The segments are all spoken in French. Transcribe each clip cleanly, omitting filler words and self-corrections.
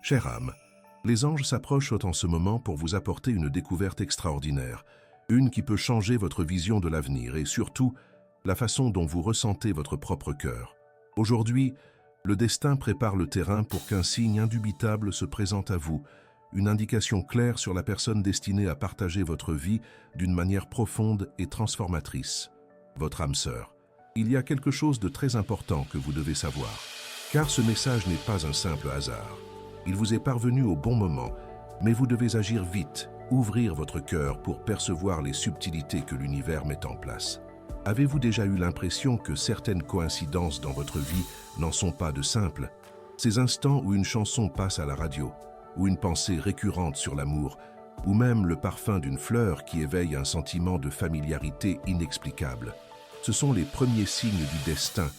Chère âme, les anges s'approchent en ce moment pour vous apporter une découverte extraordinaire, une qui peut changer votre vision de l'avenir et surtout la façon dont vous ressentez votre propre cœur. Aujourd'hui, le destin prépare le terrain pour qu'un signe indubitable se présente à vous, une indication claire sur la personne destinée à partager votre vie d'une manière profonde et transformatrice. Votre âme sœur. Il y a quelque chose de très important que vous devez savoir, car ce message n'est pas un simple hasard. Il vous est parvenu au bon moment, mais vous devez agir vite, ouvrir votre cœur pour percevoir les subtilités que l'univers met en place. Avez-vous déjà eu l'impression que certaines coïncidences dans votre vie n'en sont pas de simples? Ces instants où une chanson passe à la radio, ou une pensée récurrente sur l'amour, ou même le parfum d'une fleur qui éveille un sentiment de familiarité inexplicable. Ce sont les premiers signes du destin,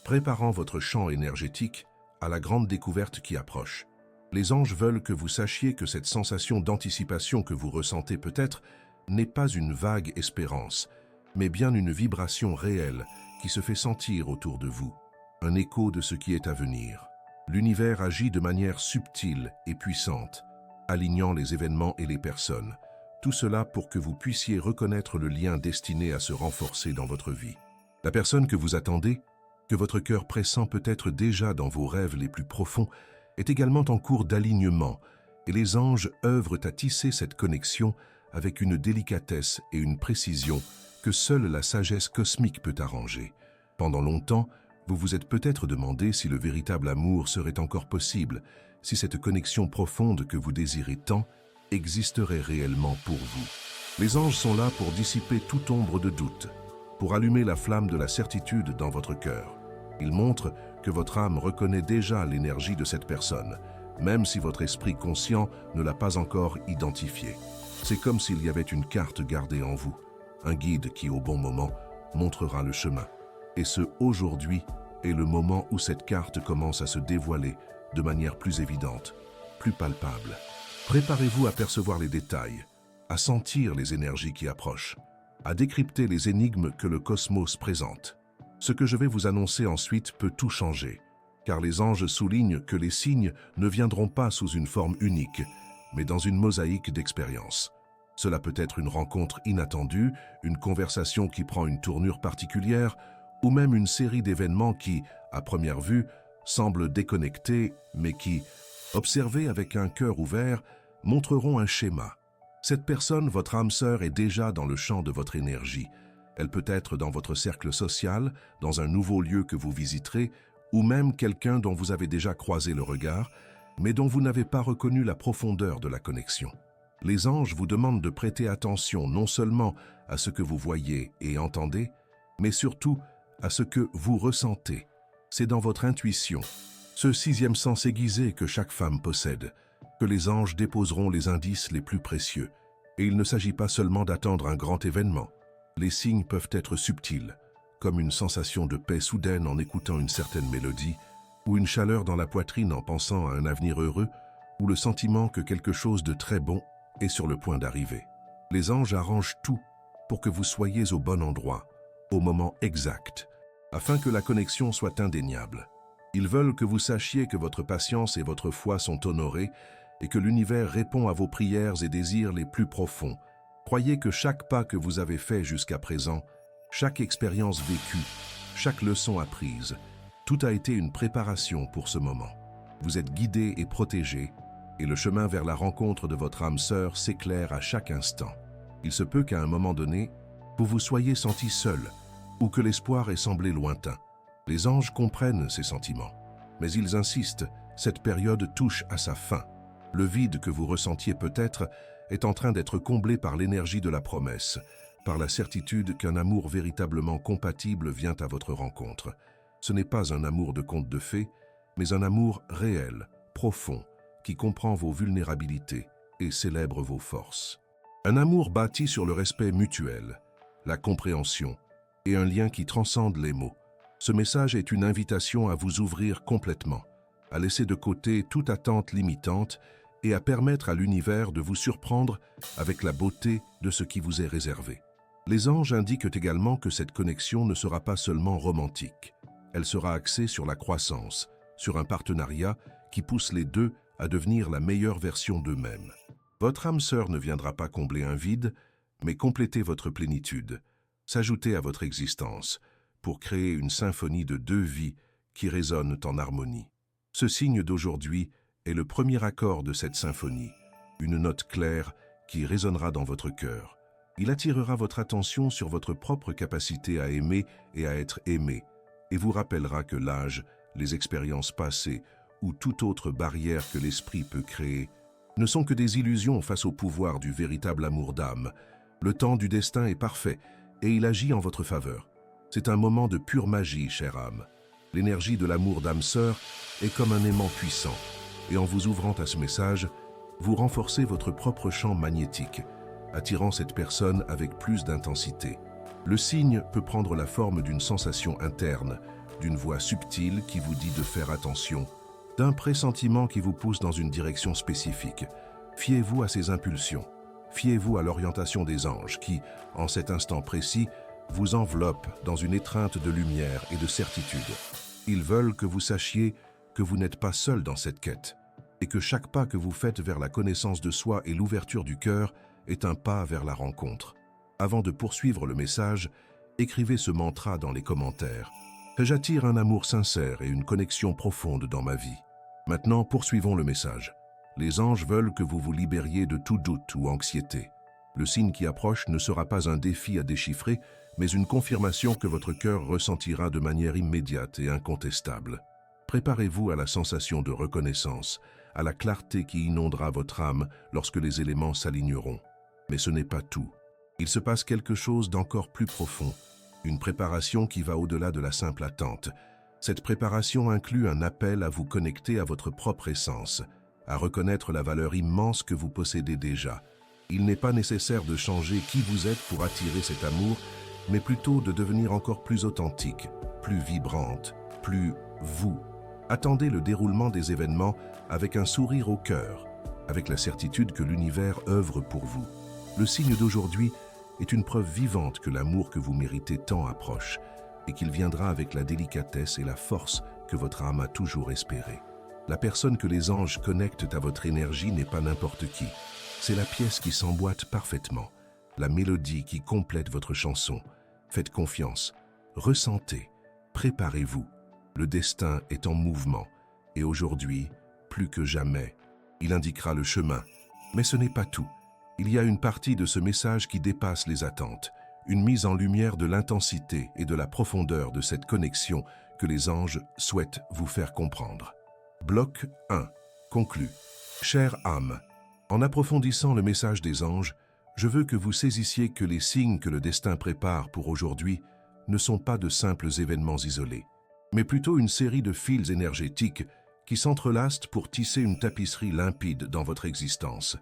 préparant votre champ énergétique à la grande découverte qui approche. Les anges veulent que vous sachiez que cette sensation d'anticipation que vous ressentez peut-être n'est pas une vague espérance, mais bien une vibration réelle qui se fait sentir autour de vous, un écho de ce qui est à venir. L'univers agit de manière subtile et puissante, alignant les événements et les personnes. Tout cela pour que vous puissiez reconnaître le lien destiné à se renforcer dans votre vie. La personne que vous attendez, que votre cœur pressent peut-être déjà dans vos rêves les plus profonds, est également en cours d'alignement, et les anges œuvrent à tisser cette connexion avec une délicatesse et une précision que seule la sagesse cosmique peut arranger. Pendant longtemps, vous vous êtes peut-être demandé si le véritable amour serait encore possible, si cette connexion profonde que vous désirez tant existerait réellement pour vous. Les anges sont là pour dissiper toute ombre de doute, pour allumer la flamme de la certitude dans votre cœur. Ils montrent que votre âme reconnaît déjà l'énergie de cette personne, même si votre esprit conscient ne l'a pas encore identifiée. C'est comme s'il y avait une carte gardée en vous, un guide qui, au bon moment, montrera le chemin. Et ce aujourd'hui est le moment où cette carte commence à se dévoiler de manière plus évidente, plus palpable. Préparez-vous à percevoir les détails, à sentir les énergies qui approchent, à décrypter les énigmes que le cosmos présente. Ce que je vais vous annoncer ensuite peut tout changer, car les anges soulignent que les signes ne viendront pas sous une forme unique, mais dans une mosaïque d'expériences. Cela peut être une rencontre inattendue, une conversation qui prend une tournure particulière, ou même une série d'événements qui, à première vue, semblent déconnectés, mais qui, observés avec un cœur ouvert, montreront un schéma. Cette personne, votre âme sœur, est déjà dans le champ de votre énergie. Elle peut être dans votre cercle social, dans un nouveau lieu que vous visiterez, ou même quelqu'un dont vous avez déjà croisé le regard, mais dont vous n'avez pas reconnu la profondeur de la connexion. Les anges vous demandent de prêter attention non seulement à ce que vous voyez et entendez, mais surtout à ce que vous ressentez. C'est dans votre intuition, ce sixième sens aiguisé que chaque femme possède, que les anges déposeront les indices les plus précieux. Et il ne s'agit pas seulement d'attendre un grand événement. Les signes peuvent être subtils, comme une sensation de paix soudaine en écoutant une certaine mélodie, ou une chaleur dans la poitrine en pensant à un avenir heureux, ou le sentiment que quelque chose de très bon est sur le point d'arriver. Les anges arrangent tout pour que vous soyez au bon endroit, au moment exact, afin que la connexion soit indéniable. Ils veulent que vous sachiez que votre patience et votre foi sont honorées et que l'univers répond à vos prières et désirs les plus profonds. Croyez que chaque pas que vous avez fait jusqu'à présent, chaque expérience vécue, chaque leçon apprise, tout a été une préparation pour ce moment. Vous êtes guidé et protégé, et le chemin vers la rencontre de votre âme sœur s'éclaire à chaque instant. Il se peut qu'à un moment donné, vous vous soyez senti seul, ou que l'espoir ait semblé lointain. Les anges comprennent ces sentiments, mais ils insistent, cette période touche à sa fin. Le vide que vous ressentiez peut-être est en train d'être comblé par l'énergie de la promesse, par la certitude qu'un amour véritablement compatible vient à votre rencontre. Ce n'est pas un amour de conte de fées, mais un amour réel, profond, qui comprend vos vulnérabilités et célèbre vos forces. Un amour bâti sur le respect mutuel, la compréhension et un lien qui transcende les mots. Ce message est une invitation à vous ouvrir complètement, à laisser de côté toute attente limitante et à permettre à l'univers de vous surprendre avec la beauté de ce qui vous est réservé. Les anges indiquent également que cette connexion ne sera pas seulement romantique. Elle sera axée sur la croissance, sur un partenariat qui pousse les deux à devenir la meilleure version d'eux-mêmes. Votre âme sœur ne viendra pas combler un vide, mais compléter votre plénitude, s'ajouter à votre existence, pour créer une symphonie de deux vies qui résonnent en harmonie. Ce signe d'aujourd'hui est le premier accord de cette symphonie, une note claire qui résonnera dans votre cœur. Il attirera votre attention sur votre propre capacité à aimer et à être aimé, et vous rappellera que l'âge, les expériences passées ou toute autre barrière que l'esprit peut créer ne sont que des illusions face au pouvoir du véritable amour d'âme. Le temps du destin est parfait et il agit en votre faveur. C'est un moment de pure magie, chère âme. L'énergie de l'amour d'âme sœur est comme un aimant puissant, et en vous ouvrant à ce message, vous renforcez votre propre champ magnétique, attirant cette personne avec plus d'intensité. Le signe peut prendre la forme d'une sensation interne, d'une voix subtile qui vous dit de faire attention, d'un pressentiment qui vous pousse dans une direction spécifique. Fiez-vous à ces impulsions. Fiez-vous à l'orientation des anges qui, en cet instant précis, vous enveloppent dans une étreinte de lumière et de certitude. Ils veulent que vous sachiez que vous n'êtes pas seul dans cette quête et que chaque pas que vous faites vers la connaissance de soi et l'ouverture du cœur est un pas vers la rencontre. Avant de poursuivre le message, écrivez ce mantra dans les commentaires. J'attire un amour sincère et une connexion profonde dans ma vie. Maintenant, poursuivons le message. Les anges veulent que vous vous libériez de tout doute ou anxiété. Le signe qui approche ne sera pas un défi à déchiffrer, mais une confirmation que votre cœur ressentira de manière immédiate et incontestable. Préparez-vous à la sensation de reconnaissance, à la clarté qui inondera votre âme lorsque les éléments s'aligneront. Mais ce n'est pas tout. Il se passe quelque chose d'encore plus profond, une préparation qui va au-delà de la simple attente. Cette préparation inclut un appel à vous connecter à votre propre essence, à reconnaître la valeur immense que vous possédez déjà. Il n'est pas nécessaire de changer qui vous êtes pour attirer cet amour, mais plutôt de devenir encore plus authentique, plus vibrante, plus vous. Attendez le déroulement des événements avec un sourire au cœur, avec la certitude que l'univers œuvre pour vous. Le signe d'aujourd'hui est une preuve vivante que l'amour que vous méritez tant approche et qu'il viendra avec la délicatesse et la force que votre âme a toujours espéré. La personne que les anges connectent à votre énergie n'est pas n'importe qui. C'est la pièce qui s'emboîte parfaitement, la mélodie qui complète votre chanson. Faites confiance, ressentez, préparez-vous. Le destin est en mouvement et aujourd'hui, plus que jamais, il indiquera le chemin. Mais ce n'est pas tout. Il y a une partie de ce message qui dépasse les attentes, une mise en lumière de l'intensité et de la profondeur de cette connexion que les anges souhaitent vous faire comprendre. Bloc 1. Conclu. Chère âme, en approfondissant le message des anges, je veux que vous saisissiez que les signes que le destin prépare pour aujourd'hui ne sont pas de simples événements isolés, mais plutôt une série de fils énergétiques qui s'entrelacent pour tisser une tapisserie limpide dans votre existence.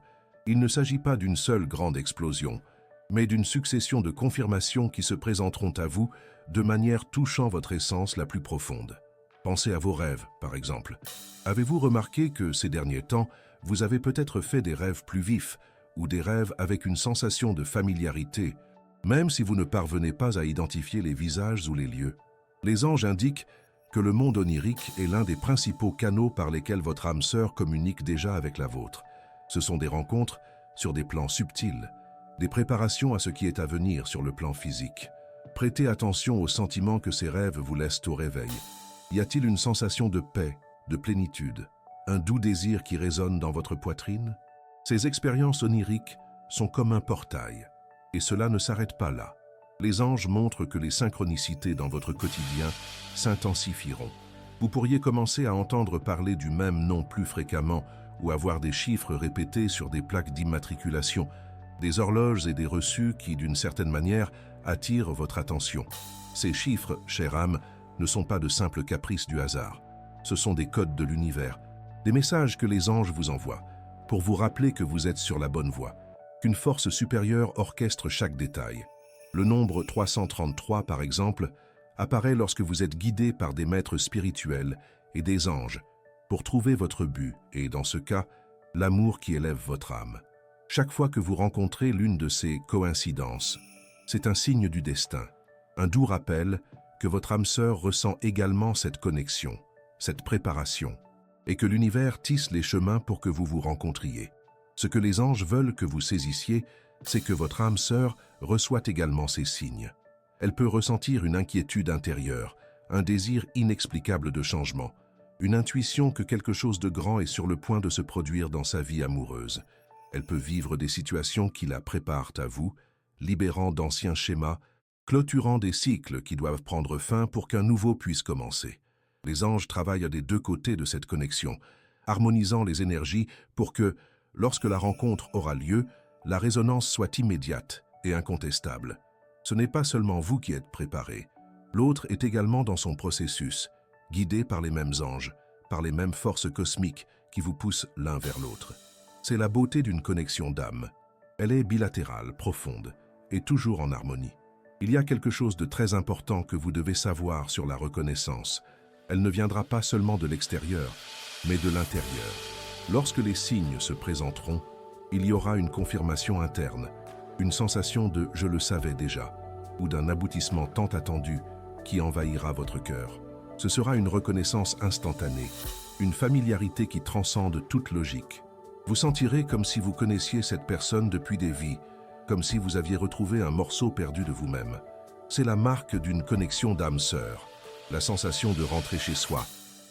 Il ne s'agit pas d'une seule grande explosion, mais d'une succession de confirmations qui se présenteront à vous de manière touchant votre essence la plus profonde. Pensez à vos rêves, par exemple. Avez-vous remarqué que ces derniers temps, vous avez peut-être fait des rêves plus vifs ou des rêves avec une sensation de familiarité, même si vous ne parvenez pas à identifier les visages ou les lieux? Les anges indiquent que le monde onirique est l'un des principaux canaux par lesquels votre âme sœur communique déjà avec la vôtre. Ce sont des rencontres sur des plans subtils, des préparations à ce qui est à venir sur le plan physique. Prêtez attention aux sentiments que ces rêves vous laissent au réveil. Y a-t-il une sensation de paix, de plénitude, un doux désir qui résonne dans votre poitrine? Ces expériences oniriques sont comme un portail, et cela ne s'arrête pas là. Les anges montrent que les synchronicités dans votre quotidien s'intensifieront. Vous pourriez commencer à entendre parler du même nom plus fréquemment ou avoir des chiffres répétés sur des plaques d'immatriculation, des horloges et des reçus qui, d'une certaine manière, attirent votre attention. Ces chiffres, chère âme, ne sont pas de simples caprices du hasard. Ce sont des codes de l'univers, des messages que les anges vous envoient, pour vous rappeler que vous êtes sur la bonne voie, qu'une force supérieure orchestre chaque détail. Le nombre 333, par exemple, apparaît lorsque vous êtes guidé par des maîtres spirituels et des anges pour trouver votre but et, dans ce cas, l'amour qui élève votre âme. Chaque fois que vous rencontrez l'une de ces coïncidences, c'est un signe du destin, un doux rappel que votre âme sœur ressent également cette connexion, cette préparation. et que l'univers tisse les chemins pour que vous vous rencontriez. Ce que les anges veulent que vous saisissiez, c'est que votre âme sœur reçoit également ces signes. Elle peut ressentir une inquiétude intérieure, un désir inexplicable de changement, une intuition que quelque chose de grand est sur le point de se produire dans sa vie amoureuse. Elle peut vivre des situations qui la préparent à vous, libérant d'anciens schémas, clôturant des cycles qui doivent prendre fin pour qu'un nouveau puisse commencer. Les anges travaillent des deux côtés de cette connexion, harmonisant les énergies pour que, lorsque la rencontre aura lieu, la résonance soit immédiate et incontestable. Ce n'est pas seulement vous qui êtes préparé. L'autre est également dans son processus, guidé par les mêmes anges, par les mêmes forces cosmiques qui vous poussent l'un vers l'autre. C'est la beauté d'une connexion d'âme. Elle est bilatérale, profonde, et toujours en harmonie. Il y a quelque chose de très important que vous devez savoir sur la reconnaissance. Elle ne viendra pas seulement de l'extérieur, mais de l'intérieur. Lorsque les signes se présenteront, il y aura une confirmation interne, une sensation de « je le savais déjà » ou d'un aboutissement tant attendu qui envahira votre cœur. Ce sera une reconnaissance instantanée, une familiarité qui transcende toute logique. Vous sentirez comme si vous connaissiez cette personne depuis des vies, comme si vous aviez retrouvé un morceau perdu de vous-même. C'est la marque d'une connexion d'âme sœur, la sensation de rentrer chez soi,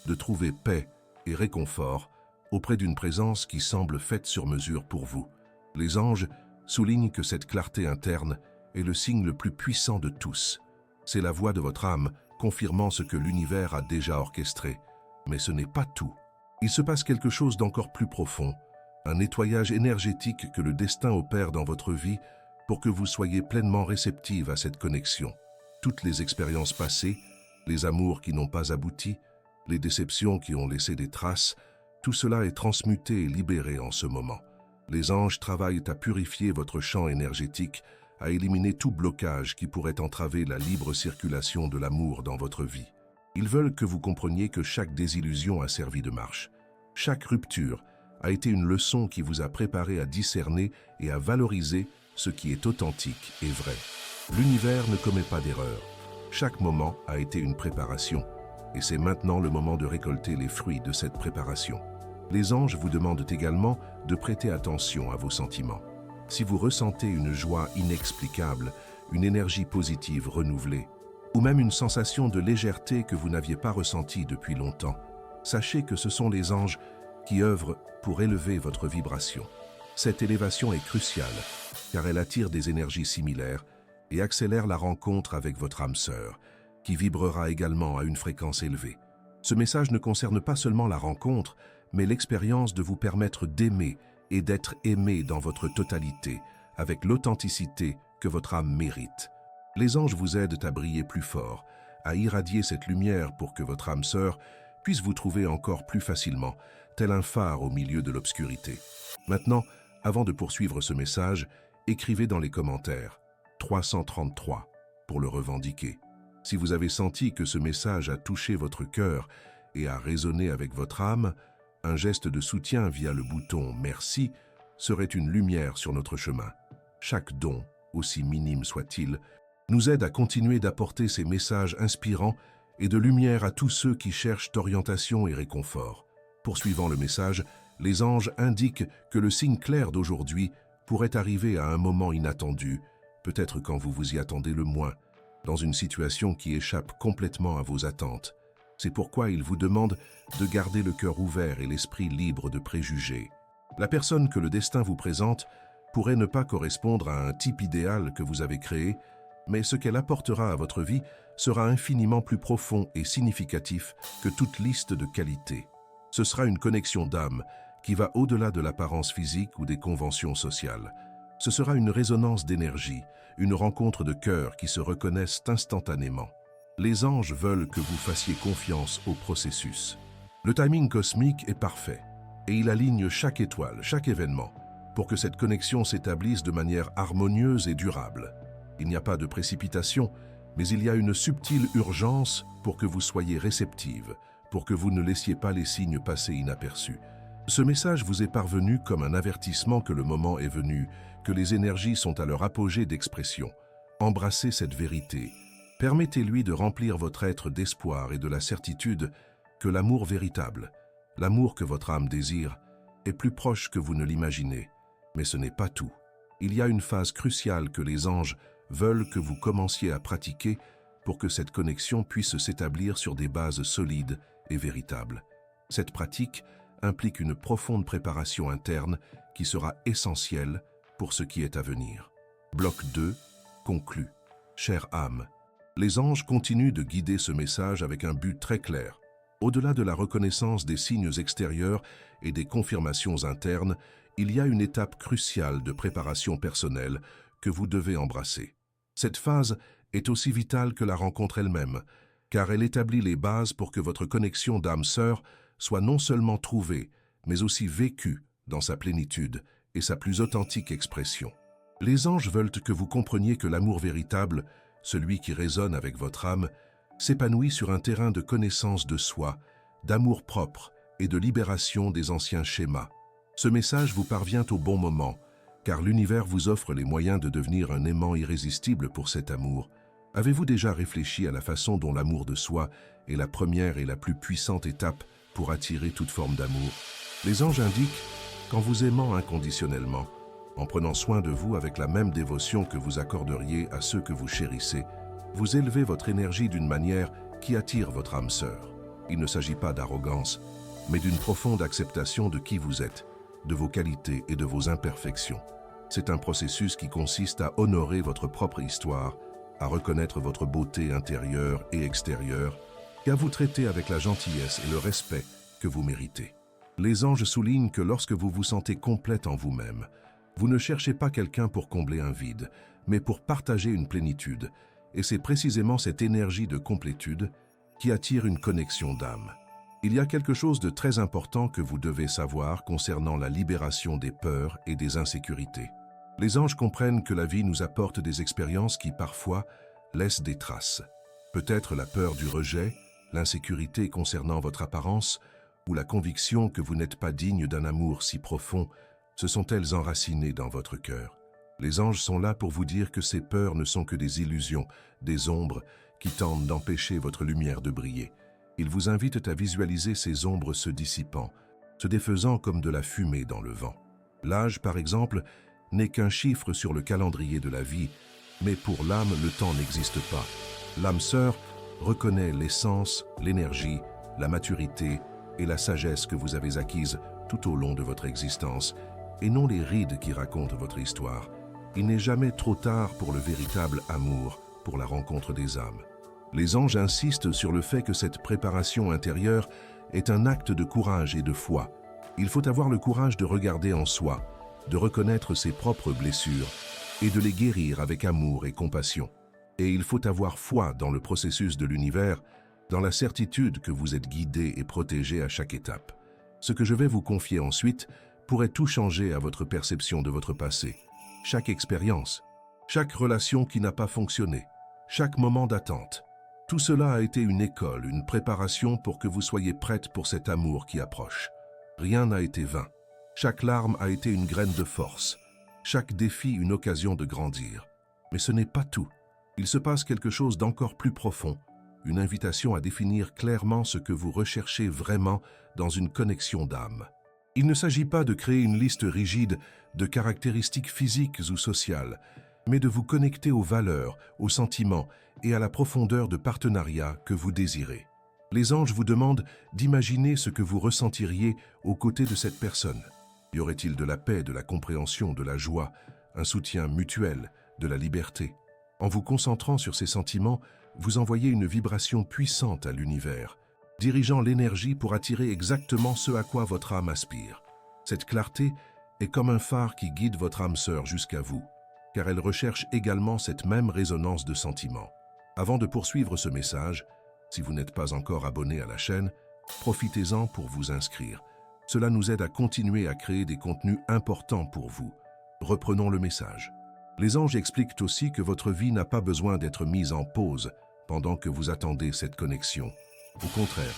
de trouver paix et réconfort auprès d'une présence qui semble faite sur mesure pour vous. Les anges soulignent que cette clarté interne est le signe le plus puissant de tous. C'est la voix de votre âme confirmant ce que l'univers a déjà orchestré. Mais ce n'est pas tout. Il se passe quelque chose d'encore plus profond, un nettoyage énergétique que le destin opère dans votre vie pour que vous soyez pleinement réceptive à cette connexion. Toutes les expériences passées, les amours qui n'ont pas abouti, les déceptions qui ont laissé des traces, tout cela est transmuté et libéré en ce moment. Les anges travaillent à purifier votre champ énergétique, à éliminer tout blocage qui pourrait entraver la libre circulation de l'amour dans votre vie. Ils veulent que vous compreniez que chaque désillusion a servi de marche. Chaque rupture a été une leçon qui vous a préparé à discerner et à valoriser ce qui est authentique et vrai. L'univers ne commet pas d'erreur. Chaque moment a été une préparation, et c'est maintenant le moment de récolter les fruits de cette préparation. Les anges vous demandent également de prêter attention à vos sentiments. Si vous ressentez une joie inexplicable, une énergie positive renouvelée, ou même une sensation de légèreté que vous n'aviez pas ressentie depuis longtemps, sachez que ce sont les anges qui œuvrent pour élever votre vibration. Cette élévation est cruciale, car elle attire des énergies similaires et accélère la rencontre avec votre âme sœur, qui vibrera également à une fréquence élevée. Ce message ne concerne pas seulement la rencontre, mais l'expérience de vous permettre d'aimer et d'être aimé dans votre totalité, avec l'authenticité que votre âme mérite. Les anges vous aident à briller plus fort, à irradier cette lumière pour que votre âme sœur puisse vous trouver encore plus facilement, tel un phare au milieu de l'obscurité. Maintenant, avant de poursuivre ce message, écrivez dans les commentaires 333 pour le revendiquer. Si vous avez senti que ce message a touché votre cœur et a résonné avec votre âme, un geste de soutien via le bouton « Merci » serait une lumière sur notre chemin. Chaque don, aussi minime soit-il, nous aide à continuer d'apporter ces messages inspirants et de lumière à tous ceux qui cherchent orientation et réconfort. Poursuivant le message, les anges indiquent que le signe clair d'aujourd'hui pourrait arriver à un moment inattendu, peut-être quand vous vous y attendez le moins, dans une situation qui échappe complètement à vos attentes. C'est pourquoi ils vous demandent de garder le cœur ouvert et l'esprit libre de préjugés. La personne que le destin vous présente pourrait ne pas correspondre à un type idéal que vous avez créé, mais ce qu'elle apportera à votre vie sera infiniment plus profond et significatif que toute liste de qualités. Ce sera une connexion d'âme qui va au-delà de l'apparence physique ou des conventions sociales. Ce sera une résonance d'énergie, une rencontre de cœurs qui se reconnaissent instantanément. Les anges veulent que vous fassiez confiance au processus. Le timing cosmique est parfait, et il aligne chaque étoile, chaque événement, pour que cette connexion s'établisse de manière harmonieuse et durable. Il n'y a pas de précipitation, mais il y a une subtile urgence pour que vous soyez réceptive, pour que vous ne laissiez pas les signes passer inaperçus. Ce message vous est parvenu comme un avertissement que le moment est venu, que les énergies sont à leur apogée d'expression. Embrassez cette vérité. Permettez-lui de remplir votre être d'espoir et de la certitude que l'amour véritable, L'amour que votre âme désire est plus proche que vous ne l'imaginez, mais ce n'est pas tout. Il y a une phase cruciale que les anges veulent que vous commenciez à pratiquer pour que cette connexion puisse s'établir sur des bases solides et véritables. Cette pratique implique une profonde préparation interne qui sera essentielle pour ce qui est à venir. Bloc 2 conclut. Chère âme, les anges continuent de guider ce message avec un but très clair. Au-delà de la reconnaissance des signes extérieurs et des confirmations internes, il y a une étape cruciale de préparation personnelle que vous devez embrasser. Cette phase est aussi vitale que la rencontre elle-même, car elle établit les bases pour que votre connexion d'âme-sœur soit non seulement trouvée, mais aussi vécue dans sa plénitude et sa plus authentique expression. Les anges veulent que vous compreniez que l'amour véritable, celui qui résonne avec votre âme, s'épanouit sur un terrain de connaissance de soi, d'amour propre et de libération des anciens schémas. Ce message vous parvient au bon moment, car l'univers vous offre les moyens de devenir un aimant irrésistible pour cet amour. Avez-vous déjà réfléchi à la façon dont l'amour de soi est la première et la plus puissante étape pour attirer toute forme d'amour? Les anges indiquent qu'en vous aimant inconditionnellement, en prenant soin de vous avec la même dévotion que vous accorderiez à ceux que vous chérissez, vous élevez votre énergie d'une manière qui attire votre âme sœur. Il ne s'agit pas d'arrogance, mais d'une profonde acceptation de qui vous êtes, de vos qualités et de vos imperfections. C'est un processus qui consiste à honorer votre propre histoire, à reconnaître votre beauté intérieure et extérieure, et à vous traiter avec la gentillesse et le respect que vous méritez. Les anges soulignent que lorsque vous vous sentez complète en vous-même, vous ne cherchez pas quelqu'un pour combler un vide, mais pour partager une plénitude, et c'est précisément cette énergie de complétude qui attire une connexion d'âme. Il y a quelque chose de très important que vous devez savoir concernant la libération des peurs et des insécurités. Les anges comprennent que la vie nous apporte des expériences qui, parfois, laissent des traces. Peut-être la peur du rejet, l'insécurité concernant votre apparence, ou la conviction que vous n'êtes pas digne d'un amour si profond, se sont-elles enracinées dans votre cœur. Les anges sont là pour vous dire que ces peurs ne sont que des illusions, des ombres qui tentent d'empêcher votre lumière de briller. Ils vous invitent à visualiser ces ombres se dissipant, se défaisant comme de la fumée dans le vent. L'âge, par exemple, n'est qu'un chiffre sur le calendrier de la vie, mais pour l'âme, le temps n'existe pas. L'âme sœur reconnaît l'essence, l'énergie, la maturité et la sagesse que vous avez acquises tout au long de votre existence, et non les rides qui racontent votre histoire. Il n'est jamais trop tard pour le véritable amour, pour la rencontre des âmes. Les anges insistent sur le fait que cette préparation intérieure est un acte de courage et de foi. Il faut avoir le courage de regarder en soi, de reconnaître ses propres blessures et de les guérir avec amour et compassion. Et il faut avoir foi dans le processus de l'univers, dans la certitude que vous êtes guidé et protégé à chaque étape. Ce que je vais vous confier ensuite pourrait tout changer à votre perception de votre passé. Chaque expérience, chaque relation qui n'a pas fonctionné, chaque moment d'attente. Tout cela a été une école, une préparation pour que vous soyez prête pour cet amour qui approche. Rien n'a été vain. Chaque larme a été une graine de force. Chaque défi une occasion de grandir. Mais ce n'est pas tout. Il se passe quelque chose d'encore plus profond, une invitation à définir clairement ce que vous recherchez vraiment dans une connexion d'âme. Il ne s'agit pas de créer une liste rigide de caractéristiques physiques ou sociales, mais de vous connecter aux valeurs, aux sentiments et à la profondeur de partenariat que vous désirez. Les anges vous demandent d'imaginer ce que vous ressentiriez aux côtés de cette personne. Y aurait-il de la paix, de la compréhension, de la joie, un soutien mutuel, de la liberté? En vous concentrant sur ces sentiments, vous envoyez une vibration puissante à l'univers, dirigeant l'énergie pour attirer exactement ce à quoi votre âme aspire. Cette clarté est comme un phare qui guide votre âme sœur jusqu'à vous, car elle recherche également cette même résonance de sentiments. Avant de poursuivre ce message, si vous n'êtes pas encore abonné à la chaîne, profitez-en pour vous inscrire. Cela nous aide à continuer à créer des contenus importants pour vous. Reprenons le message. Les anges expliquent aussi que votre vie n'a pas besoin d'être mise en pause pendant que vous attendez cette connexion. Au contraire,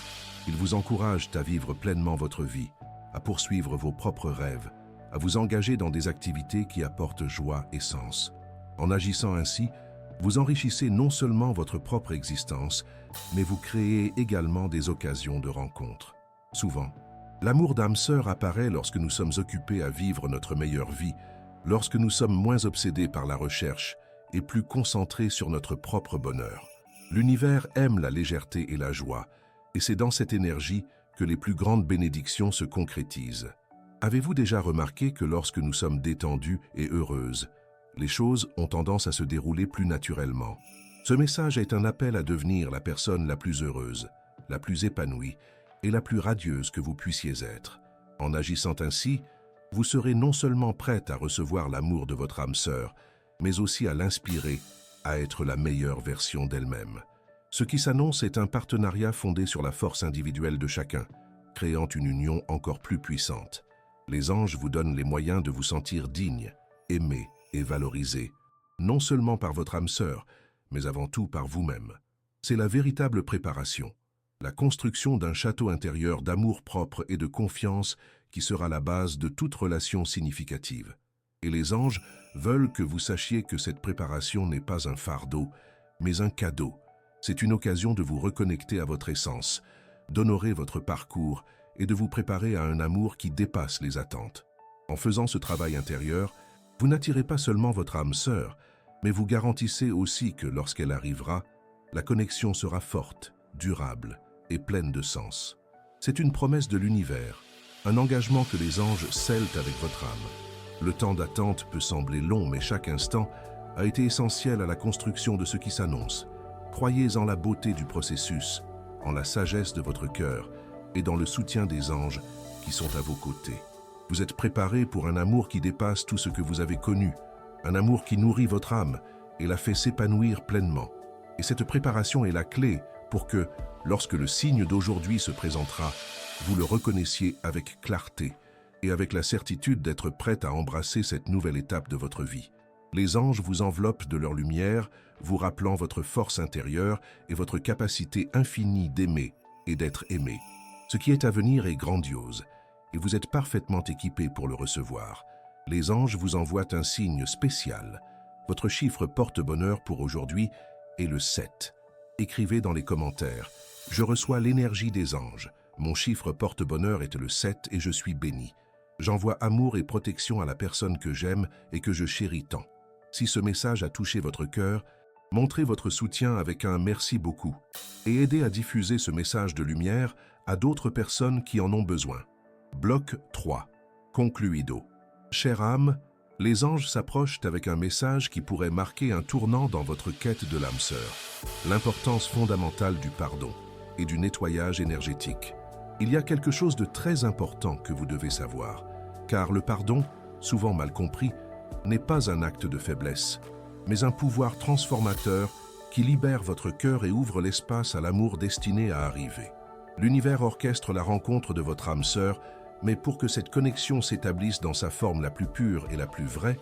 ils vous encouragent à vivre pleinement votre vie, à poursuivre vos propres rêves, à vous engager dans des activités qui apportent joie et sens. En agissant ainsi, vous enrichissez non seulement votre propre existence, mais vous créez également des occasions de rencontre. Souvent, L'amour d'âme sœur apparaît lorsque nous sommes occupés à vivre notre meilleure vie, lorsque nous sommes moins obsédés par la recherche et plus concentrés sur notre propre bonheur. L'univers aime la légèreté et la joie, et c'est dans cette énergie que les plus grandes bénédictions se concrétisent. Avez-vous déjà remarqué que lorsque nous sommes détendus et heureuses, les choses ont tendance à se dérouler plus naturellement? Ce message est un appel à devenir la personne la plus heureuse, la plus épanouie et la plus radieuse que vous puissiez être. En agissant ainsi, vous serez non seulement prête à recevoir l'amour de votre âme sœur, mais aussi à l'inspirer à être la meilleure version d'elle-même. Ce qui s'annonce est un partenariat fondé sur la force individuelle de chacun, créant une union encore plus puissante. Les anges vous donnent les moyens de vous sentir digne, aimé et valorisé, non seulement par votre âme sœur, mais avant tout par vous-même. C'est la véritable préparation, la construction d'un château intérieur d'amour-propre et de confiance qui sera la base de toute relation significative. Et les anges veulent que vous sachiez que cette préparation n'est pas un fardeau, mais un cadeau. C'est une occasion de vous reconnecter à votre essence, d'honorer votre parcours et de vous préparer à un amour qui dépasse les attentes. En faisant ce travail intérieur, vous n'attirez pas seulement votre âme sœur, mais vous garantissez aussi que lorsqu'elle arrivera, la connexion sera forte, durable et pleine de sens. C'est une promesse de l'univers, un engagement que les anges scellent avec votre âme. Le temps d'attente peut sembler long, mais chaque instant a été essentiel à la construction de ce qui s'annonce. Croyez en la beauté du processus, en la sagesse de votre cœur et dans le soutien des anges qui sont à vos côtés. Vous êtes préparés pour un amour qui dépasse tout ce que vous avez connu, un amour qui nourrit votre âme et la fait s'épanouir pleinement. Et cette préparation est la clé pour que, lorsque le signe d'aujourd'hui se présentera, vous le reconnaissiez avec clarté et avec la certitude d'être prête à embrasser cette nouvelle étape de votre vie. Les anges vous enveloppent de leur lumière, vous rappelant votre force intérieure et votre capacité infinie d'aimer et d'être aimé. Ce qui est à venir est grandiose, et vous êtes parfaitement équipé pour le recevoir. Les anges vous envoient un signe spécial. Votre chiffre porte-bonheur pour aujourd'hui est le 7. Écrivez dans les commentaires « Je reçois l'énergie des anges. Mon chiffre porte-bonheur est le 7 et je suis béni. J'envoie amour et protection à la personne que j'aime et que je chéris tant. » Si ce message a touché votre cœur, montrez votre soutien avec un « merci beaucoup » et aidez à diffuser ce message de lumière à d'autres personnes qui en ont besoin. Bloc 3. Concluido. Chère âme, les anges s'approchent avec un message qui pourrait marquer un tournant dans votre quête de l'âme sœur. L'importance fondamentale du pardon et du nettoyage énergétique. Il y a quelque chose de très important que vous devez savoir, car le pardon, souvent mal compris, n'est pas un acte de faiblesse, mais un pouvoir transformateur qui libère votre cœur et ouvre l'espace à l'amour destiné à arriver. L'univers orchestre la rencontre de votre âme sœur, mais pour que cette connexion s'établisse dans sa forme la plus pure et la plus vraie,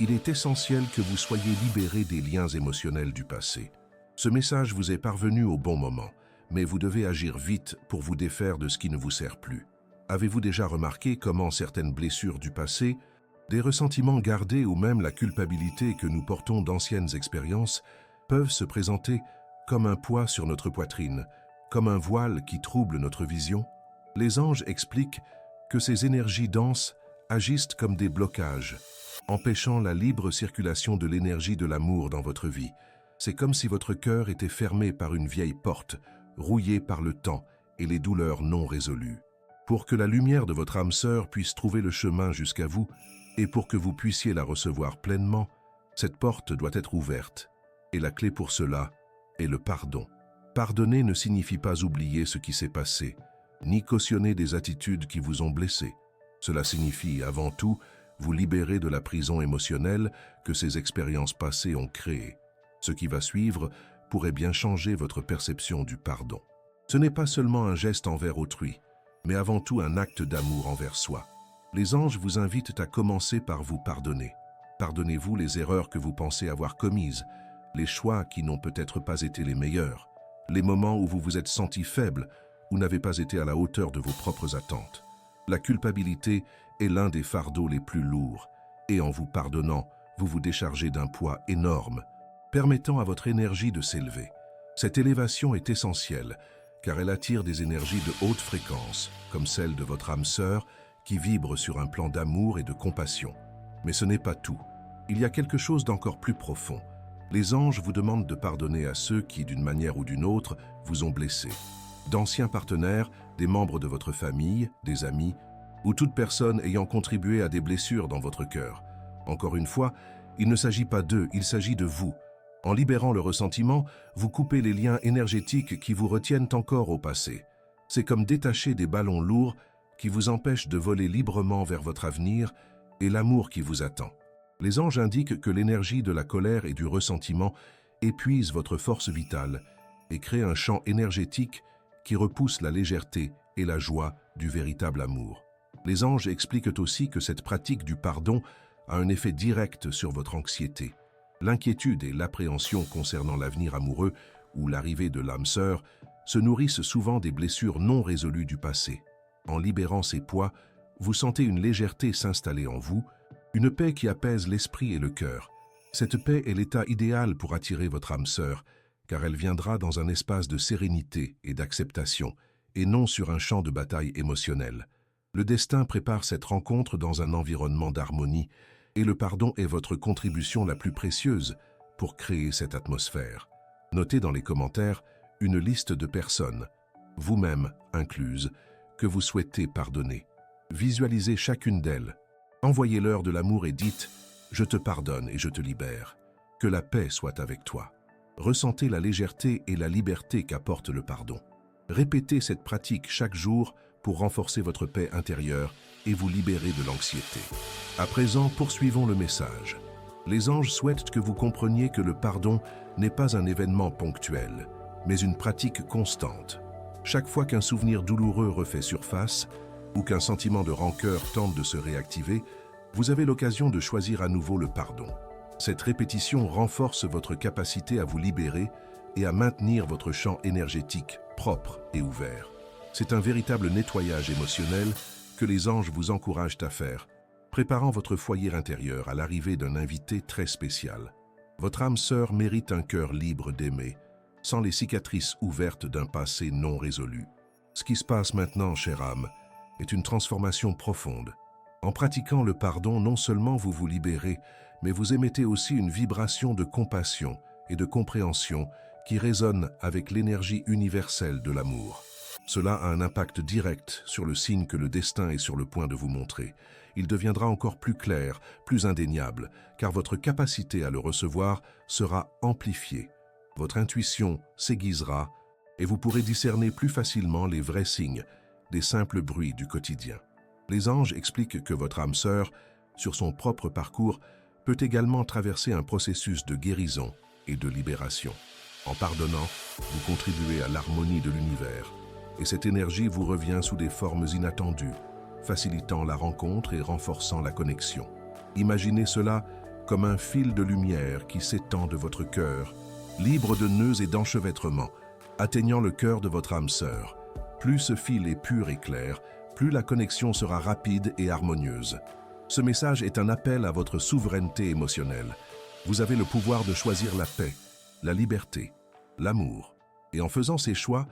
il est essentiel que vous soyez libérés des liens émotionnels du passé. Ce message vous est parvenu au bon moment, mais vous devez agir vite pour vous défaire de ce qui ne vous sert plus. Avez-vous déjà remarqué comment certaines blessures du passé, des ressentiments gardés ou même la culpabilité que nous portons d'anciennes expériences peuvent se présenter comme un poids sur notre poitrine, comme un voile qui trouble notre vision? Les anges expliquent que ces énergies denses agissent comme des blocages, empêchant la libre circulation de l'énergie de l'amour dans votre vie. C'est comme si votre cœur était fermé par une vieille porte, rouillé par le temps et les douleurs non résolues. Pour que la lumière de votre âme sœur puisse trouver le chemin jusqu'à vous et pour que vous puissiez la recevoir pleinement, cette porte doit être ouverte. Et la clé pour cela est le pardon. Pardonner ne signifie pas oublier ce qui s'est passé, ni cautionner des attitudes qui vous ont blessé. Cela signifie avant tout vous libérer de la prison émotionnelle que ces expériences passées ont créée. Ce qui va suivre pourrait bien changer votre perception du pardon. Ce n'est pas seulement un geste envers autrui, mais avant tout un acte d'amour envers soi. Les anges vous invitent à commencer par vous pardonner. Pardonnez-vous les erreurs que vous pensez avoir commises, les choix qui n'ont peut-être pas été les meilleurs, les moments où vous vous êtes senti faible ou n'avez pas été à la hauteur de vos propres attentes. La culpabilité est l'un des fardeaux les plus lourds, et en vous pardonnant, vous vous déchargez d'un poids énorme, permettant à votre énergie de s'élever. Cette élévation est essentielle, car elle attire des énergies de haute fréquence, comme celle de votre âme sœur, qui vibre sur un plan d'amour et de compassion. Mais ce n'est pas tout. Il y a quelque chose d'encore plus profond. Les anges vous demandent de pardonner à ceux qui, d'une manière ou d'une autre, vous ont blessé. D'anciens partenaires, des membres de votre famille, des amis, ou toute personne ayant contribué à des blessures dans votre cœur. Encore une fois, il ne s'agit pas d'eux, il s'agit de vous. En libérant le ressentiment, vous coupez les liens énergétiques qui vous retiennent encore au passé. C'est comme détacher des ballons lourds qui vous empêchent de voler librement vers votre avenir et l'amour qui vous attend. Les anges indiquent que l'énergie de la colère et du ressentiment épuise votre force vitale et crée un champ énergétique qui repousse la légèreté et la joie du véritable amour. Les anges expliquent aussi que cette pratique du pardon a un effet direct sur votre anxiété. L'inquiétude et l'appréhension concernant l'avenir amoureux ou l'arrivée de l'âme sœur se nourrissent souvent des blessures non résolues du passé. En libérant ces poids, vous sentez une légèreté s'installer en vous, une paix qui apaise l'esprit et le cœur. Cette paix est l'état idéal pour attirer votre âme sœur, car elle viendra dans un espace de sérénité et d'acceptation, et non sur un champ de bataille émotionnelle. Le destin prépare cette rencontre dans un environnement d'harmonie, et le pardon est votre contribution la plus précieuse pour créer cette atmosphère. Notez dans les commentaires une liste de personnes, vous-même incluses, que vous souhaitez pardonner. Visualisez chacune d'elles. Envoyez-leur de l'amour et dites « Je te pardonne et je te libère. Que la paix soit avec toi. » Ressentez la légèreté et la liberté qu'apporte le pardon. Répétez cette pratique chaque jour pour renforcer votre paix intérieure et vous libérer de l'anxiété. À présent, poursuivons le message. Les anges souhaitent que vous compreniez que le pardon n'est pas un événement ponctuel, mais une pratique constante. Chaque fois qu'un souvenir douloureux refait surface, ou qu'un sentiment de rancœur tente de se réactiver, vous avez l'occasion de choisir à nouveau le pardon. Cette répétition renforce votre capacité à vous libérer et à maintenir votre champ énergétique propre et ouvert. C'est un véritable nettoyage émotionnel que les anges vous encouragent à faire, préparant votre foyer intérieur à l'arrivée d'un invité très spécial. Votre âme sœur mérite un cœur libre d'aimer, sans les cicatrices ouvertes d'un passé non résolu. Ce qui se passe maintenant, chère âme, est une transformation profonde. En pratiquant le pardon, non seulement vous vous libérez, mais vous émettez aussi une vibration de compassion et de compréhension qui résonne avec l'énergie universelle de l'amour. Cela a un impact direct sur le signe que le destin est sur le point de vous montrer. Il deviendra encore plus clair, plus indéniable, car votre capacité à le recevoir sera amplifiée. Votre intuition s'aiguisera et vous pourrez discerner plus facilement les vrais signes des simples bruits du quotidien. Les anges expliquent que votre âme sœur, sur son propre parcours, peut également traverser un processus de guérison et de libération. En pardonnant, vous contribuez à l'harmonie de l'univers, et cette énergie vous revient sous des formes inattendues, facilitant la rencontre et renforçant la connexion. Imaginez cela comme un fil de lumière qui s'étend de votre cœur, libre de nœuds et d'enchevêtrements, atteignant le cœur de votre âme sœur. Plus ce fil est pur et clair, plus la connexion sera rapide et harmonieuse. Ce message est un appel à votre souveraineté émotionnelle. Vous avez le pouvoir de choisir la paix, la liberté, l'amour. Et en faisant ces choix,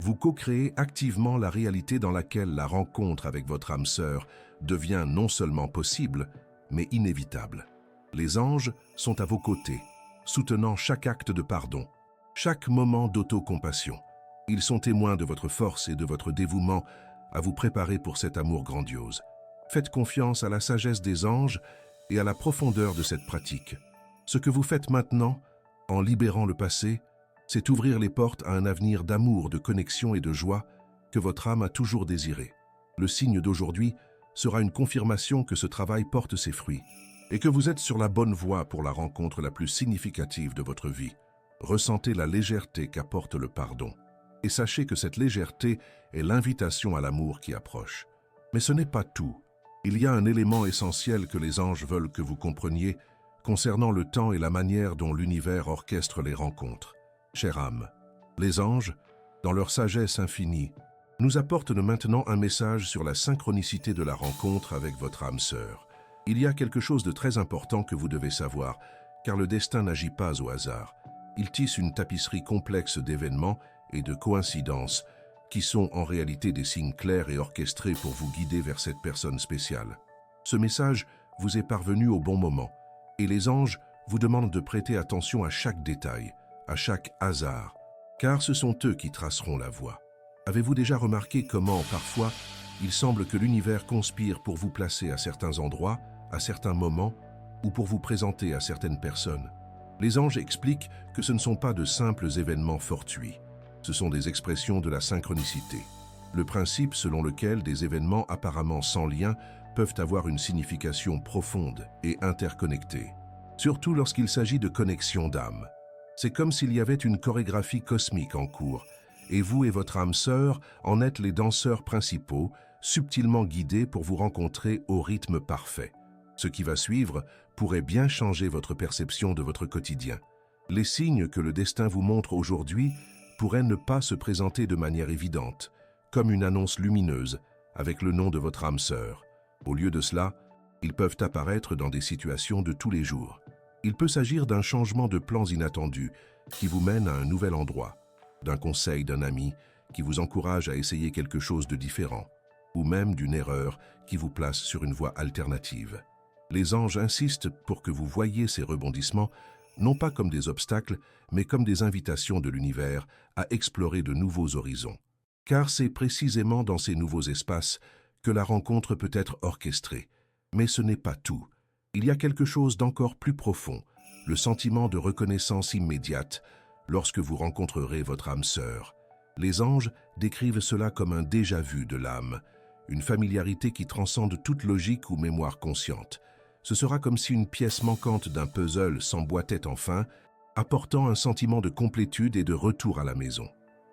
vous co-créez activement la réalité dans laquelle la rencontre avec votre âme sœur devient non seulement possible, mais inévitable. Les anges sont à vos côtés, soutenant chaque acte de pardon, chaque moment d'autocompassion. Ils sont témoins de votre force et de votre dévouement à vous préparer pour cet amour grandiose. Faites confiance à la sagesse des anges et à la profondeur de cette pratique. Ce que vous faites maintenant, en libérant le passé, c'est ouvrir les portes à un avenir d'amour, de connexion et de joie que votre âme a toujours désiré. Le signe d'aujourd'hui sera une confirmation que ce travail porte ses fruits et que vous êtes sur la bonne voie pour la rencontre la plus significative de votre vie. Ressentez la légèreté qu'apporte le pardon. Et sachez que cette légèreté est l'invitation à l'amour qui approche. Mais ce n'est pas tout. Il y a un élément essentiel que les anges veulent que vous compreniez concernant le temps et la manière dont l'univers orchestre les rencontres. Chère âme, les anges, dans leur sagesse infinie, nous apportent maintenant un message sur la synchronicité de la rencontre avec votre âme sœur. Il y a quelque chose de très important que vous devez savoir, car le destin n'agit pas au hasard. Il tisse une tapisserie complexe d'événements et de coïncidences qui sont en réalité des signes clairs et orchestrés pour vous guider vers cette personne spéciale. Ce message vous est parvenu au bon moment et les anges vous demandent de prêter attention à chaque détail, à chaque hasard, car ce sont eux qui traceront la voie. Avez-vous déjà remarqué comment, parfois, il semble que l'univers conspire pour vous placer à certains endroits, à certains moments, ou pour vous présenter à certaines personnes? Les anges expliquent que ce ne sont pas de simples événements fortuits, ce sont des expressions de la synchronicité, le principe selon lequel des événements apparemment sans lien peuvent avoir une signification profonde et interconnectée, surtout lorsqu'il s'agit de connexion d'âme. C'est comme s'il y avait une chorégraphie cosmique en cours, et vous et votre âme sœur en êtes les danseurs principaux, subtilement guidés pour vous rencontrer au rythme parfait. Ce qui va suivre pourrait bien changer votre perception de votre quotidien. Les signes que le destin vous montre aujourd'hui pourraient ne pas se présenter de manière évidente, comme une annonce lumineuse avec le nom de votre âme sœur. Au lieu de cela, ils peuvent apparaître dans des situations de tous les jours. Il peut s'agir d'un changement de plans inattendus qui vous mène à un nouvel endroit, d'un conseil d'un ami qui vous encourage à essayer quelque chose de différent, ou même d'une erreur qui vous place sur une voie alternative. Les anges insistent pour que vous voyiez ces rebondissements non pas comme des obstacles, mais comme des invitations de l'univers à explorer de nouveaux horizons. Car c'est précisément dans ces nouveaux espaces que la rencontre peut être orchestrée. Mais ce n'est pas tout. Il y a quelque chose d'encore plus profond, le sentiment de reconnaissance immédiate lorsque vous rencontrerez votre âme sœur. Les anges décrivent cela comme un déjà-vu de l'âme, une familiarité qui transcende toute logique ou mémoire consciente. Ce sera comme si une pièce manquante d'un puzzle s'emboîtait enfin, apportant un sentiment de complétude et de retour à la maison.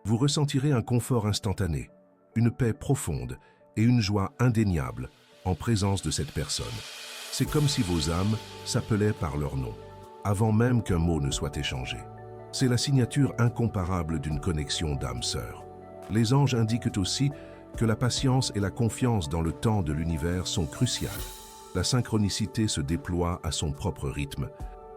Vous ressentirez un confort instantané, une paix profonde et une joie indéniable en présence de cette personne. C'est comme si vos âmes s'appelaient par leur nom, avant même qu'un mot ne soit échangé. C'est la signature incomparable d'une connexion d'âme-sœur. Les anges indiquent aussi que la patience et la confiance dans le temps de l'univers sont cruciales. La synchronicité se déploie à son propre rythme,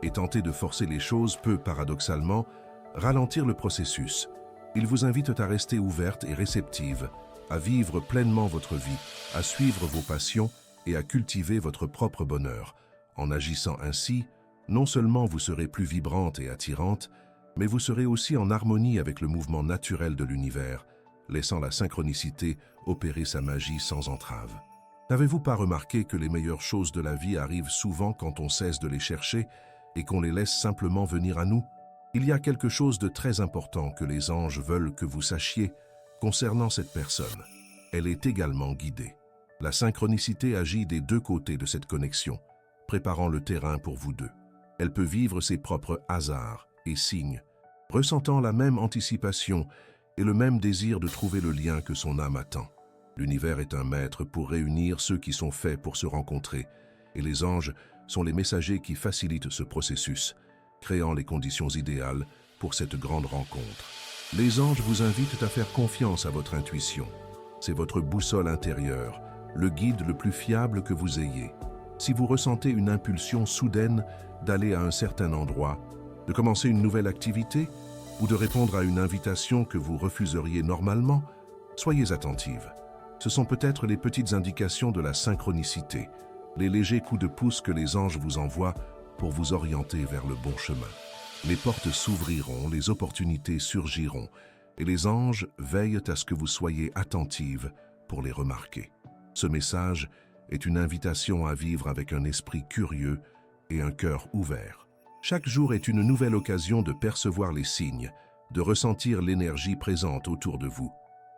et tenter de forcer les choses peut, paradoxalement, ralentir le processus. Ils vous invitent à rester ouverte et réceptive, à vivre pleinement votre vie, à suivre vos passions et à cultiver votre propre bonheur. En agissant ainsi, non seulement vous serez plus vibrante et attirante, mais vous serez aussi en harmonie avec le mouvement naturel de l'univers, laissant la synchronicité opérer sa magie sans entrave. N'avez-vous pas remarqué que les meilleures choses de la vie arrivent souvent quand on cesse de les chercher et qu'on les laisse simplement venir à nous? Il y a quelque chose de très important que les anges veulent que vous sachiez concernant cette personne. Elle est également guidée. La synchronicité agit des deux côtés de cette connexion, préparant le terrain pour vous deux. Elle peut vivre ses propres hasards et signes, ressentant la même anticipation et le même désir de trouver le lien que son âme attend. L'univers est un maître pour réunir ceux qui sont faits pour se rencontrer, et les anges sont les messagers qui facilitent ce processus, créant les conditions idéales pour cette grande rencontre. Les anges vous invitent à faire confiance à votre intuition. C'est votre boussole intérieure, le guide le plus fiable que vous ayez. Si vous ressentez une impulsion soudaine d'aller à un certain endroit, de commencer une nouvelle activité ou de répondre à une invitation que vous refuseriez normalement, soyez attentive. Ce sont peut-être les petites indications de la synchronicité, les légers coups de pouce que les anges vous envoient pour vous orienter vers le bon chemin. Les portes s'ouvriront, les opportunités surgiront, et les anges veillent à ce que vous soyez attentive pour les remarquer. Ce message est une invitation à vivre avec un esprit curieux et un cœur ouvert. Chaque jour est une nouvelle occasion de percevoir les signes, de ressentir l'énergie présente autour de vous.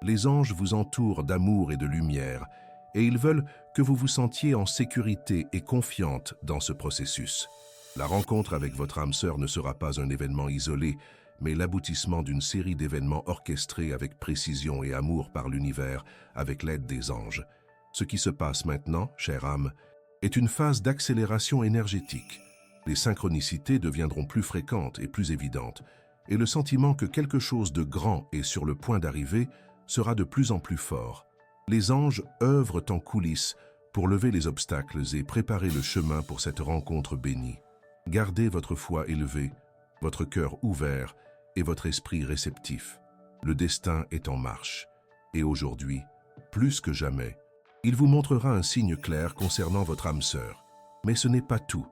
Les anges vous entourent d'amour et de lumière, et ils veulent que vous vous sentiez en sécurité et confiante dans ce processus. La rencontre avec votre âme sœur ne sera pas un événement isolé, mais l'aboutissement d'une série d'événements orchestrés avec précision et amour par l'univers avec l'aide des anges. Ce qui se passe maintenant, chère âme, est une phase d'accélération énergétique. Les synchronicités deviendront plus fréquentes et plus évidentes, et le sentiment que quelque chose de grand est sur le point d'arriver sera de plus en plus fort. Les anges œuvrent en coulisses pour lever les obstacles et préparer le chemin pour cette rencontre bénie. Gardez votre foi élevée, votre cœur ouvert et votre esprit réceptif. Le destin est en marche. Et aujourd'hui, plus que jamais, il vous montrera un signe clair concernant votre âme sœur. Mais ce n'est pas tout.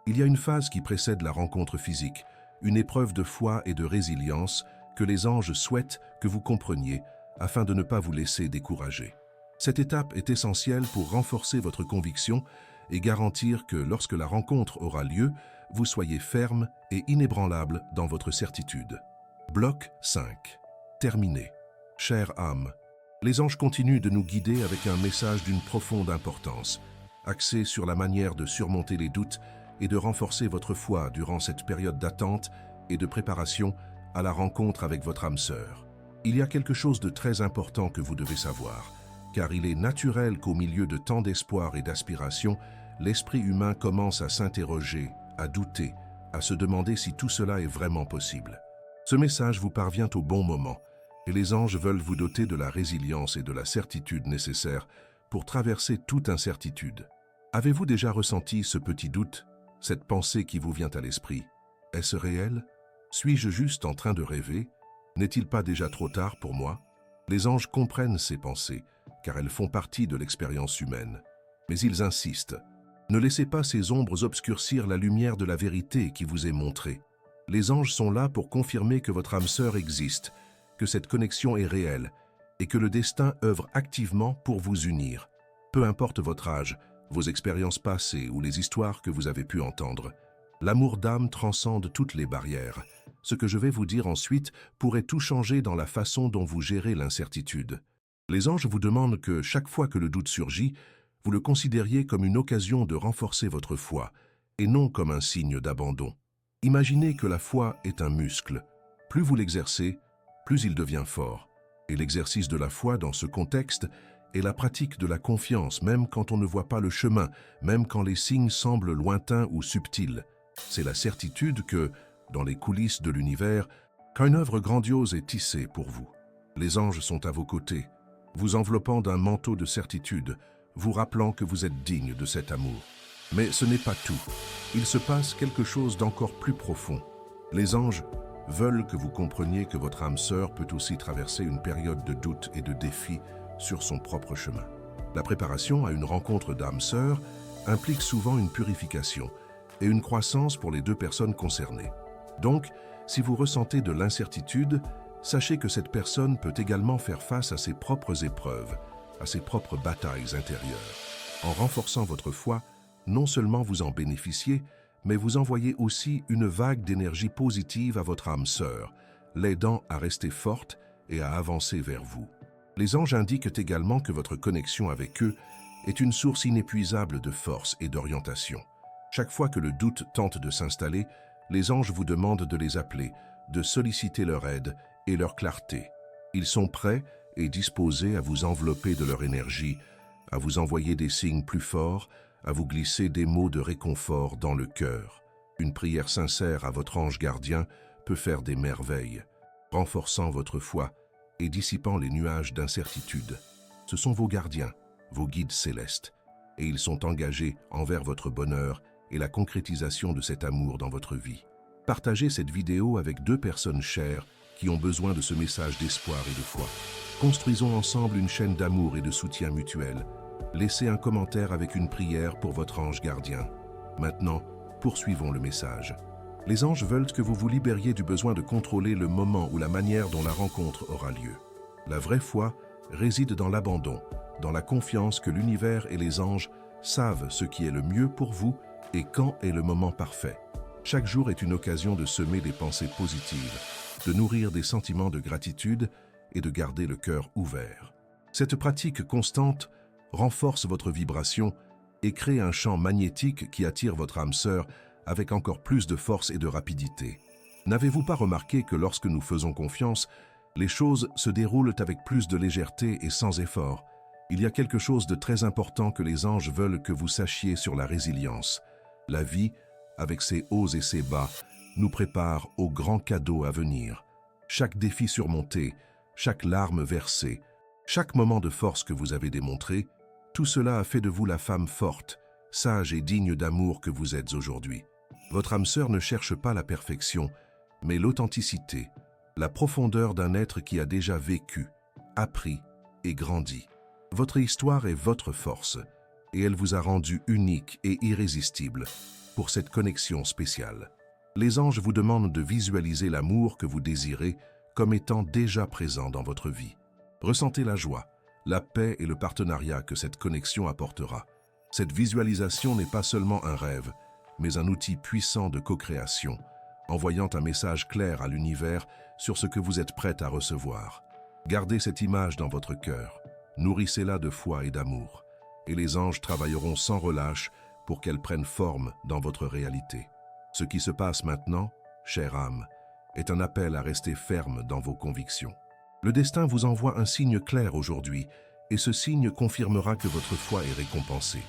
Il y a une phase qui précède la rencontre physique, une épreuve de foi et de résilience que les anges souhaitent que vous compreniez afin de ne pas vous laisser décourager. Cette étape est essentielle pour renforcer votre conviction et garantir que lorsque la rencontre aura lieu, vous soyez ferme et inébranlable dans votre certitude. Bloc 5. Terminé. Chère âme, les anges continuent de nous guider avec un message d'une profonde importance, axé sur la manière de surmonter les doutes et de renforcer votre foi durant cette période d'attente et de préparation à la rencontre avec votre âme sœur. Il y a quelque chose de très important que vous devez savoir, car il est naturel qu'au milieu de tant d'espoir et d'aspiration, l'esprit humain commence à s'interroger, à douter, à se demander si tout cela est vraiment possible. Ce message vous parvient au bon moment, et les anges veulent vous doter de la résilience et de la certitude nécessaires pour traverser toute incertitude. Avez-vous déjà ressenti ce petit doute, cette pensée qui vous vient à l'esprit? Est-ce réel? Suis-je juste en train de rêver? N'est-il pas déjà trop tard pour moi? Les anges comprennent ces pensées, car elles font partie de l'expérience humaine. Mais ils insistent. Ne laissez pas ces ombres obscurcir la lumière de la vérité qui vous est montrée. Les anges sont là pour confirmer que votre âme sœur existe, que cette connexion est réelle et que le destin œuvre activement pour vous unir. Peu importe votre âge, vos expériences passées ou les histoires que vous avez pu entendre, l'amour d'âme transcende toutes les barrières. Ce que je vais vous dire ensuite pourrait tout changer dans la façon dont vous gérez l'incertitude. Les anges vous demandent que chaque fois que le doute surgit, vous le considériez comme une occasion de renforcer votre foi et non comme un signe d'abandon. Imaginez que la foi est un muscle. Plus vous l'exercez, plus il devient fort. Et l'exercice de la foi dans ce contexte est la pratique de la confiance, même quand on ne voit pas le chemin, même quand les signes semblent lointains ou subtils. C'est la certitude que, dans les coulisses de l'univers, qu'une œuvre grandiose est tissée pour vous. Les anges sont à vos côtés, vous enveloppant d'un manteau de certitude, vous rappelant que vous êtes digne de cet amour. Mais ce n'est pas tout. Il se passe quelque chose d'encore plus profond. Les anges veulent que vous compreniez que votre âme sœur peut aussi traverser une période de doute et de défi sur son propre chemin. La préparation à une rencontre d'âme sœur implique souvent une purification et une croissance pour les deux personnes concernées. Donc, si vous ressentez de l'incertitude, sachez que cette personne peut également faire face à ses propres épreuves, à ses propres batailles intérieures. En renforçant votre foi, non seulement vous en bénéficiez, mais vous envoyez aussi une vague d'énergie positive à votre âme sœur, l'aidant à rester forte et à avancer vers vous. Les anges indiquent également que votre connexion avec eux est une source inépuisable de force et d'orientation. Chaque fois que le doute tente de s'installer, les anges vous demandent de les appeler, de solliciter leur aide et leur clarté. Ils sont prêts et disposés à vous envelopper de leur énergie, à vous envoyer des signes plus forts, à vous glisser des mots de réconfort dans le cœur. Une prière sincère à votre ange gardien peut faire des merveilles, renforçant votre foi et dissipant les nuages d'incertitude. Ce sont vos gardiens, vos guides célestes, et ils sont engagés envers votre bonheur et la concrétisation de cet amour dans votre vie. Partagez cette vidéo avec deux personnes chères qui ont besoin de ce message d'espoir et de foi. Construisons ensemble une chaîne d'amour et de soutien mutuel. Laissez un commentaire avec une prière pour votre ange gardien. Maintenant, poursuivons le message. Les anges veulent que vous vous libériez du besoin de contrôler le moment ou la manière dont la rencontre aura lieu. La vraie foi réside dans l'abandon, dans la confiance que l'univers et les anges savent ce qui est le mieux pour vous et quand est le moment parfait. Chaque jour est une occasion de semer des pensées positives, de nourrir des sentiments de gratitude et de garder le cœur ouvert. Cette pratique constante renforce votre vibration et crée un champ magnétique qui attire votre âme sœur avec encore plus de force et de rapidité. N'avez-vous pas remarqué que lorsque nous faisons confiance, les choses se déroulent avec plus de légèreté et sans effort? Il y a quelque chose de très important que les anges veulent que vous sachiez sur la résilience. La vie, avec ses hauts et ses bas, nous prépare aux grands cadeaux à venir. Chaque défi surmonté, chaque larme versée, chaque moment de force que vous avez démontré, tout cela a fait de vous la femme forte, sage et digne d'amour que vous êtes aujourd'hui. Votre âme sœur ne cherche pas la perfection, mais l'authenticité, la profondeur d'un être qui a déjà vécu, appris et grandi. Votre histoire est votre force, et elle vous a rendu unique et irrésistible pour cette connexion spéciale. Les anges vous demandent de visualiser l'amour que vous désirez comme étant déjà présent dans votre vie. Ressentez la joie, la paix et le partenariat que cette connexion apportera. Cette visualisation n'est pas seulement un rêve, mais un outil puissant de co-création, envoyant un message clair à l'univers sur ce que vous êtes prête à recevoir. Gardez cette image dans votre cœur, nourrissez-la de foi et d'amour, et les anges travailleront sans relâche pour qu'elle prenne forme dans votre réalité. Ce qui se passe maintenant, chère âme, est un appel à rester ferme dans vos convictions. Le destin vous envoie un signe clair aujourd'hui, et ce signe confirmera que votre foi est récompensée.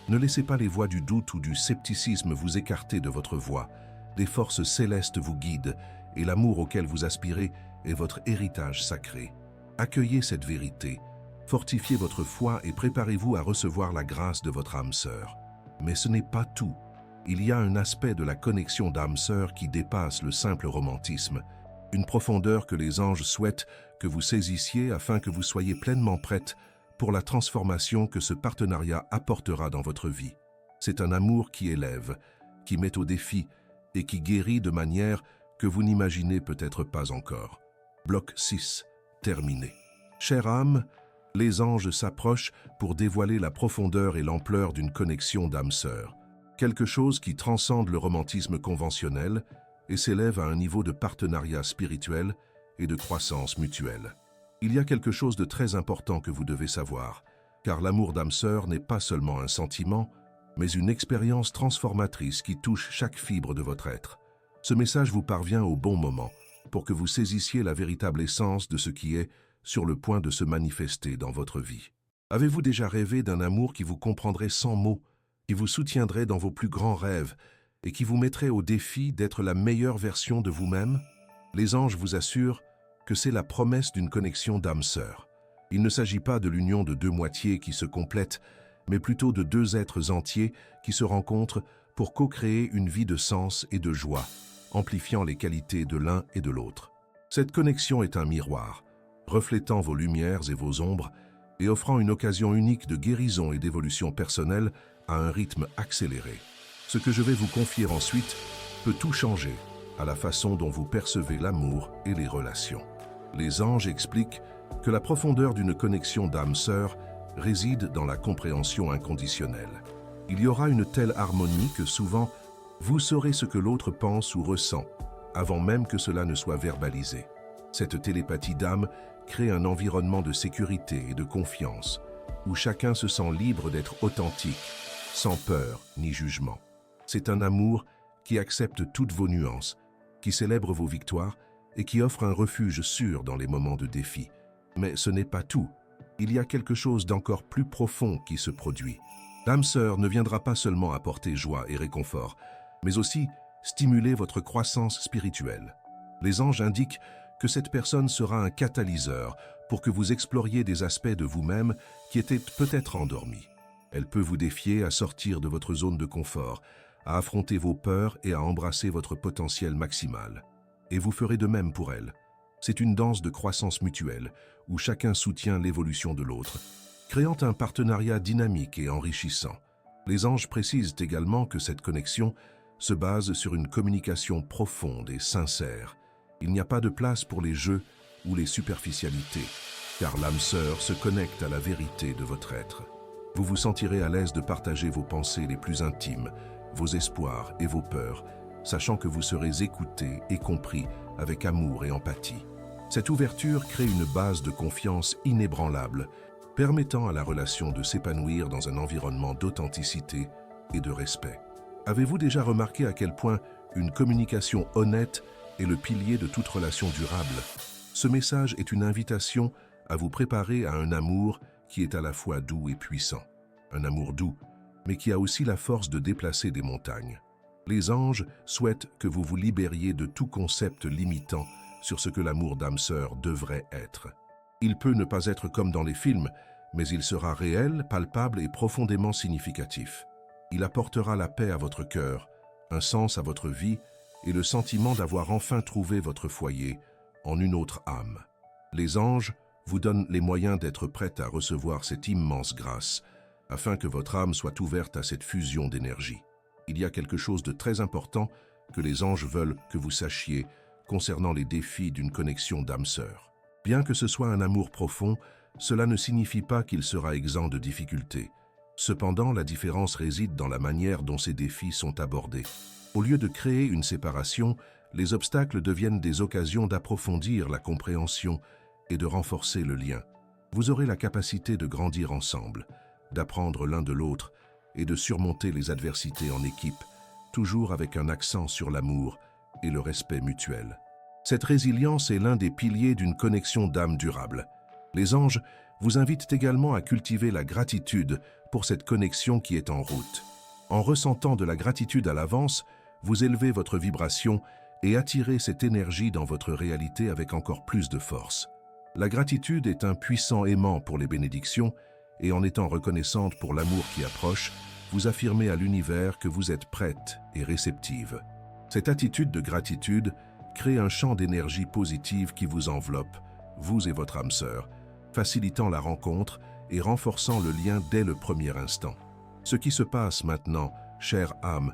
Ne laissez pas les voix du doute ou du scepticisme vous écarter de votre voie. Des forces célestes vous guident, et l'amour auquel vous aspirez est votre héritage sacré. Accueillez cette vérité, fortifiez votre foi et préparez-vous à recevoir la grâce de votre âme sœur. Mais ce n'est pas tout. Il y a un aspect de la connexion d'âme sœur qui dépasse le simple romantisme, une profondeur que les anges souhaitent que vous saisissiez afin que vous soyez pleinement prête pour la transformation que ce partenariat apportera dans votre vie. C'est un amour qui élève, qui met au défi et qui guérit de manière que vous n'imaginez peut-être pas encore. Bloc 6, terminé. Chère âme, les anges s'approchent pour dévoiler la profondeur et l'ampleur d'une connexion d'âme sœur, quelque chose qui transcende le romantisme conventionnel et s'élève à un niveau de partenariat spirituel et de croissance mutuelle. Il y a quelque chose de très important que vous devez savoir, car l'amour d'âme sœur n'est pas seulement un sentiment, mais une expérience transformatrice qui touche chaque fibre de votre être. Ce message vous parvient au bon moment, pour que vous saisissiez la véritable essence de ce qui est sur le point de se manifester dans votre vie. Avez-vous déjà rêvé d'un amour qui vous comprendrait sans mots, qui vous soutiendrait dans vos plus grands rêves et qui vous mettrait au défi d'être la meilleure version de vous-même? Les anges vous assurent que c'est la promesse d'une connexion d'âme sœur. Il ne s'agit pas de l'union de deux moitiés qui se complètent, mais plutôt de deux êtres entiers qui se rencontrent pour co-créer une vie de sens et de joie, amplifiant les qualités de l'un et de l'autre. Cette connexion est un miroir, reflétant vos lumières et vos ombres et offrant une occasion unique de guérison et d'évolution personnelle à un rythme accéléré. Ce que je vais vous confier ensuite peut tout changer à la façon dont vous percevez l'amour et les relations. Les anges expliquent que la profondeur d'une connexion d'âme sœur réside dans la compréhension inconditionnelle. Il y aura une telle harmonie que souvent, vous saurez ce que l'autre pense ou ressent, avant même que cela ne soit verbalisé. Cette télépathie d'âme crée un environnement de sécurité et de confiance, où chacun se sent libre d'être authentique, sans peur ni jugement. C'est un amour qui accepte toutes vos nuances, qui célèbre vos victoires et qui offre un refuge sûr dans les moments de défi. Mais ce n'est pas tout. Il y a quelque chose d'encore plus profond qui se produit. L'âme sœur ne viendra pas seulement apporter joie et réconfort, mais aussi stimuler votre croissance spirituelle. Les anges indiquent que cette personne sera un catalyseur pour que vous exploriez des aspects de vous-même qui étaient peut-être endormis. Elle peut vous défier à sortir de votre zone de confort, à affronter vos peurs et à embrasser votre potentiel maximal. Et vous ferez de même pour elle. C'est une danse de croissance mutuelle, où chacun soutient l'évolution de l'autre, créant un partenariat dynamique et enrichissant. Les anges précisent également que cette connexion se base sur une communication profonde et sincère. Il n'y a pas de place pour les jeux ou les superficialités, car l'âme sœur se connecte à la vérité de votre être. Vous vous sentirez à l'aise de partager vos pensées les plus intimes, vos espoirs et vos peurs, sachant que vous serez écouté et compris avec amour et empathie. Cette ouverture crée une base de confiance inébranlable, permettant à la relation de s'épanouir dans un environnement d'authenticité et de respect. Avez-vous déjà remarqué à quel point une communication honnête est le pilier de toute relation durable? Ce message est une invitation à vous préparer à un amour qui est à la fois doux et puissant. Un amour doux, mais qui a aussi la force de déplacer des montagnes. Les anges souhaitent que vous vous libériez de tout concept limitant sur ce que l'amour d'âme sœur devrait être. Il peut ne pas être comme dans les films, mais il sera réel, palpable et profondément significatif. Il apportera la paix à votre cœur, un sens à votre vie et le sentiment d'avoir enfin trouvé votre foyer, en une autre âme. Les anges vous donnent les moyens d'être prête à recevoir cette immense grâce, afin que votre âme soit ouverte à cette fusion d'énergie. Il y a quelque chose de très important que les anges veulent que vous sachiez concernant les défis d'une connexion d'âme sœur. Bien que ce soit un amour profond, cela ne signifie pas qu'il sera exempt de difficultés. Cependant, la différence réside dans la manière dont ces défis sont abordés. Au lieu de créer une séparation, les obstacles deviennent des occasions d'approfondir la compréhension et de renforcer le lien. Vous aurez la capacité de grandir ensemble, d'apprendre l'un de l'autre et de surmonter les adversités en équipe, toujours avec un accent sur l'amour et le respect mutuel. Cette résilience est l'un des piliers d'une connexion d'âme durable. Les anges vous invitent également à cultiver la gratitude pour cette connexion qui est en route. En ressentant de la gratitude à l'avance, vous élevez votre vibration et attirez cette énergie dans votre réalité avec encore plus de force. La gratitude est un puissant aimant pour les bénédictions et en étant reconnaissante pour l'amour qui approche, vous affirmez à l'univers que vous êtes prête et réceptive. Cette attitude de gratitude crée un champ d'énergie positive qui vous enveloppe, vous et votre âme sœur, facilitant la rencontre et renforçant le lien dès le premier instant. Ce qui se passe maintenant, chère âme,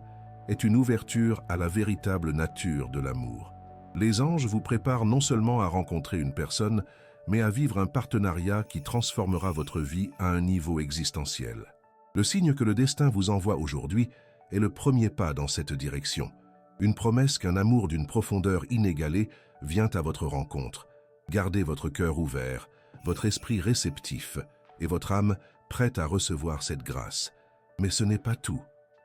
est une ouverture à la véritable nature de l'amour. Les anges vous préparent non seulement à rencontrer une personne, mais à vivre un partenariat qui transformera votre vie à un niveau existentiel. Le signe que le destin vous envoie aujourd'hui est le premier pas dans cette direction. Une promesse qu'un amour d'une profondeur inégalée vient à votre rencontre. Gardez votre cœur ouvert, votre esprit réceptif et votre âme prête à recevoir cette grâce. Mais ce n'est pas tout.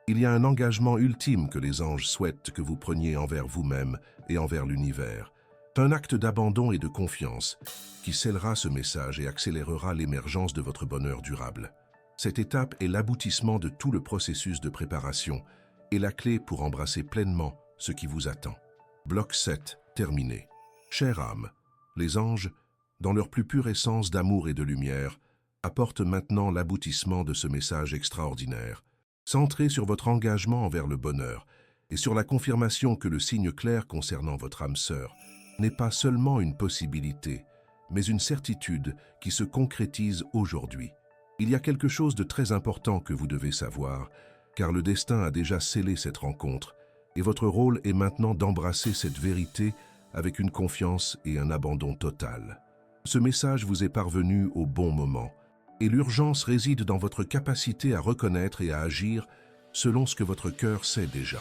Il y a un engagement ultime que les anges souhaitent que vous preniez envers vous-même et envers l'univers. Un acte d'abandon et de confiance qui scellera ce message et accélérera l'émergence de votre bonheur durable. Cette étape est l'aboutissement de tout le processus de préparation et la clé pour embrasser pleinement ce qui vous attend. Bloc 7, terminé. Chère âme, les anges, dans leur plus pure essence d'amour et de lumière, apportent maintenant l'aboutissement de ce message extraordinaire. Centré sur votre engagement envers le bonheur et sur la confirmation que le signe clair concernant votre âme sœur n'est pas seulement une possibilité, mais une certitude qui se concrétise aujourd'hui. Il y a quelque chose de très important que vous devez savoir, car le destin a déjà scellé cette rencontre, et votre rôle est maintenant d'embrasser cette vérité avec une confiance et un abandon total. Ce message vous est parvenu au bon moment, et l'urgence réside dans votre capacité à reconnaître et à agir selon ce que votre cœur sait déjà.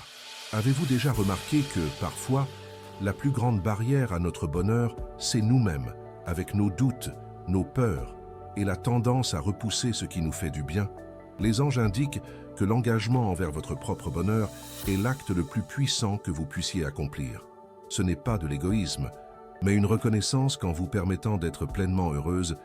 Avez-vous déjà remarqué que, parfois, la plus grande barrière à notre bonheur, c'est nous-mêmes, avec nos doutes, nos peurs et la tendance à repousser ce qui nous fait du bien? Les anges indiquent que l'engagement envers votre propre bonheur est l'acte le plus puissant que vous puissiez accomplir. Ce n'est pas de l'égoïsme, mais une reconnaissance qu'en vous permettant d'être pleinement heureuse,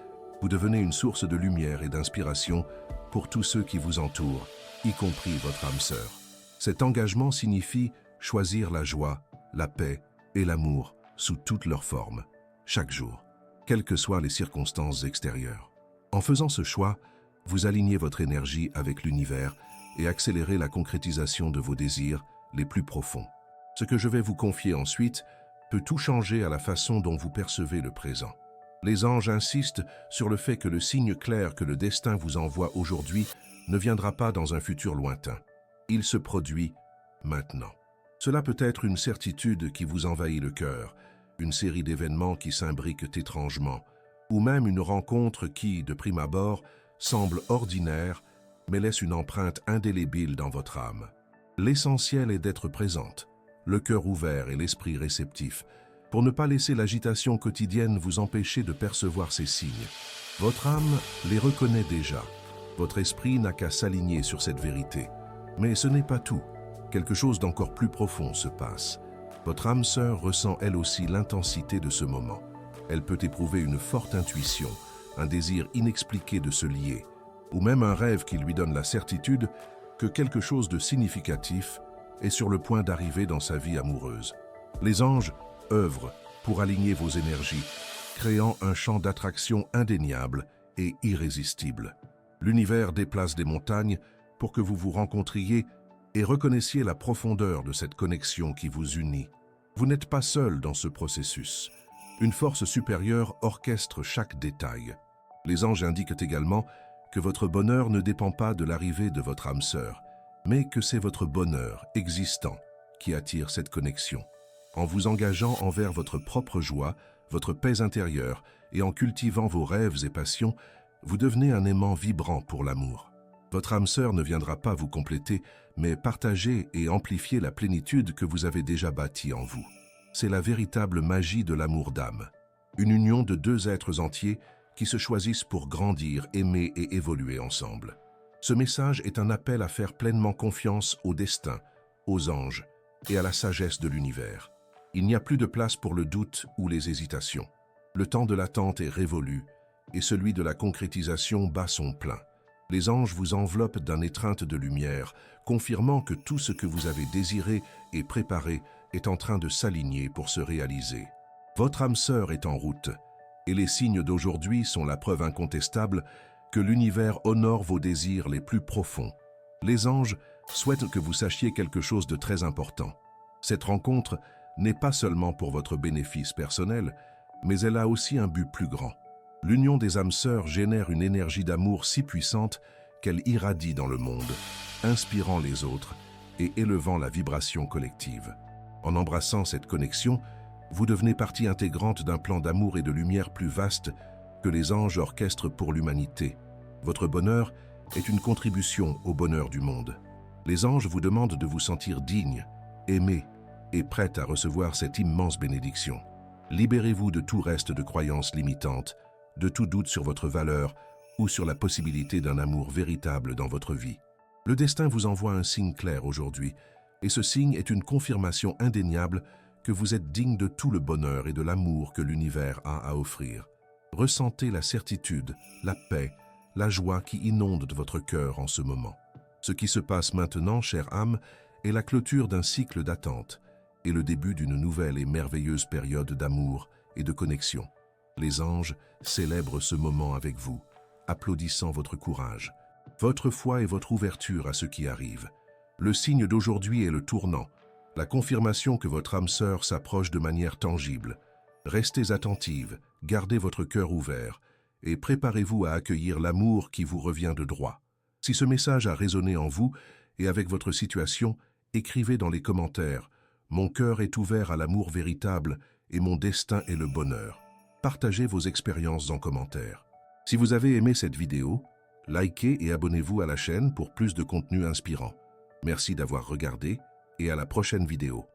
vous devenez une source de lumière et d'inspiration pour tous ceux qui vous entourent, y compris votre âme sœur. Cet engagement signifie choisir la joie, la paix et l'amour sous toutes leurs formes, chaque jour, quelles que soient les circonstances extérieures. En faisant ce choix, vous alignez votre énergie avec l'univers et accélérez la concrétisation de vos désirs les plus profonds. Ce que je vais vous confier ensuite peut tout changer à la façon dont vous percevez le présent. Les anges insistent sur le fait que le signe clair que le destin vous envoie aujourd'hui ne viendra pas dans un futur lointain. Il se produit maintenant. Cela peut être une certitude qui vous envahit le cœur, une série d'événements qui s'imbriquent étrangement, ou même une rencontre qui, de prime abord, semble ordinaire, mais laisse une empreinte indélébile dans votre âme. L'essentiel est d'être présente, le cœur ouvert et l'esprit réceptif, pour ne pas laisser l'agitation quotidienne vous empêcher de percevoir ces signes. Votre âme les reconnaît déjà. Votre esprit n'a qu'à s'aligner sur cette vérité. Mais ce n'est pas tout. Quelque chose d'encore plus profond se passe. Votre âme sœur ressent elle aussi l'intensité de ce moment. Elle peut éprouver une forte intuition, un désir inexpliqué de se lier, ou même un rêve qui lui donne la certitude que quelque chose de significatif est sur le point d'arriver dans sa vie amoureuse. Les anges œuvrent pour aligner vos énergies, créant un champ d'attraction indéniable et irrésistible. L'univers déplace des montagnes pour que vous vous rencontriez et reconnaissiez la profondeur de cette connexion qui vous unit. Vous n'êtes pas seul dans ce processus. Une force supérieure orchestre chaque détail. Les anges indiquent également que votre bonheur ne dépend pas de l'arrivée de votre âme sœur, mais que c'est votre bonheur existant qui attire cette connexion. En vous engageant envers votre propre joie, votre paix intérieure et en cultivant vos rêves et passions, vous devenez un aimant vibrant pour l'amour. Votre âme sœur ne viendra pas vous compléter, mais partager et amplifier la plénitude que vous avez déjà bâtie en vous. C'est la véritable magie de l'amour d'âme. Une union de deux êtres entiers qui se choisissent pour grandir, aimer et évoluer ensemble. Ce message est un appel à faire pleinement confiance au destin, aux anges et à la sagesse de l'univers. Il n'y a plus de place pour le doute ou les hésitations. Le temps de l'attente est révolu et celui de la concrétisation bat son plein. Les anges vous enveloppent d'un étreinte de lumière, confirmant que tout ce que vous avez désiré et préparé est en train de s'aligner pour se réaliser. Votre âme sœur est en route, et les signes d'aujourd'hui sont la preuve incontestable que l'univers honore vos désirs les plus profonds. Les anges souhaitent que vous sachiez quelque chose de très important. Cette rencontre n'est pas seulement pour votre bénéfice personnel, mais elle a aussi un but plus grand. L'union des âmes sœurs génère une énergie d'amour si puissante qu'elle irradie dans le monde, inspirant les autres et élevant la vibration collective. En embrassant cette connexion, vous devenez partie intégrante d'un plan d'amour et de lumière plus vaste que les anges orchestrent pour l'humanité. Votre bonheur est une contribution au bonheur du monde. Les anges vous demandent de vous sentir digne, aimé et prête à recevoir cette immense bénédiction. Libérez-vous de tout reste de croyances limitantes, de tout doute sur votre valeur ou sur la possibilité d'un amour véritable dans votre vie. Le destin vous envoie un signe clair aujourd'hui, et ce signe est une confirmation indéniable que vous êtes digne de tout le bonheur et de l'amour que l'univers a à offrir. Ressentez la certitude, la paix, la joie qui inonde votre cœur en ce moment. Ce qui se passe maintenant, chère âme, est la clôture d'un cycle d'attente et le début d'une nouvelle et merveilleuse période d'amour et de connexion. Les anges célèbrent ce moment avec vous, applaudissant votre courage, votre foi et votre ouverture à ce qui arrive. Le signe d'aujourd'hui est le tournant, la confirmation que votre âme sœur s'approche de manière tangible. Restez attentive, gardez votre cœur ouvert et préparez-vous à accueillir l'amour qui vous revient de droit. Si ce message a résonné en vous et avec votre situation, écrivez dans les commentaires « Mon cœur est ouvert à l'amour véritable et mon destin est le bonheur ». Partagez vos expériences en commentaire. Si vous avez aimé cette vidéo, likez et abonnez-vous à la chaîne pour plus de contenu inspirant. Merci d'avoir regardé et à la prochaine vidéo.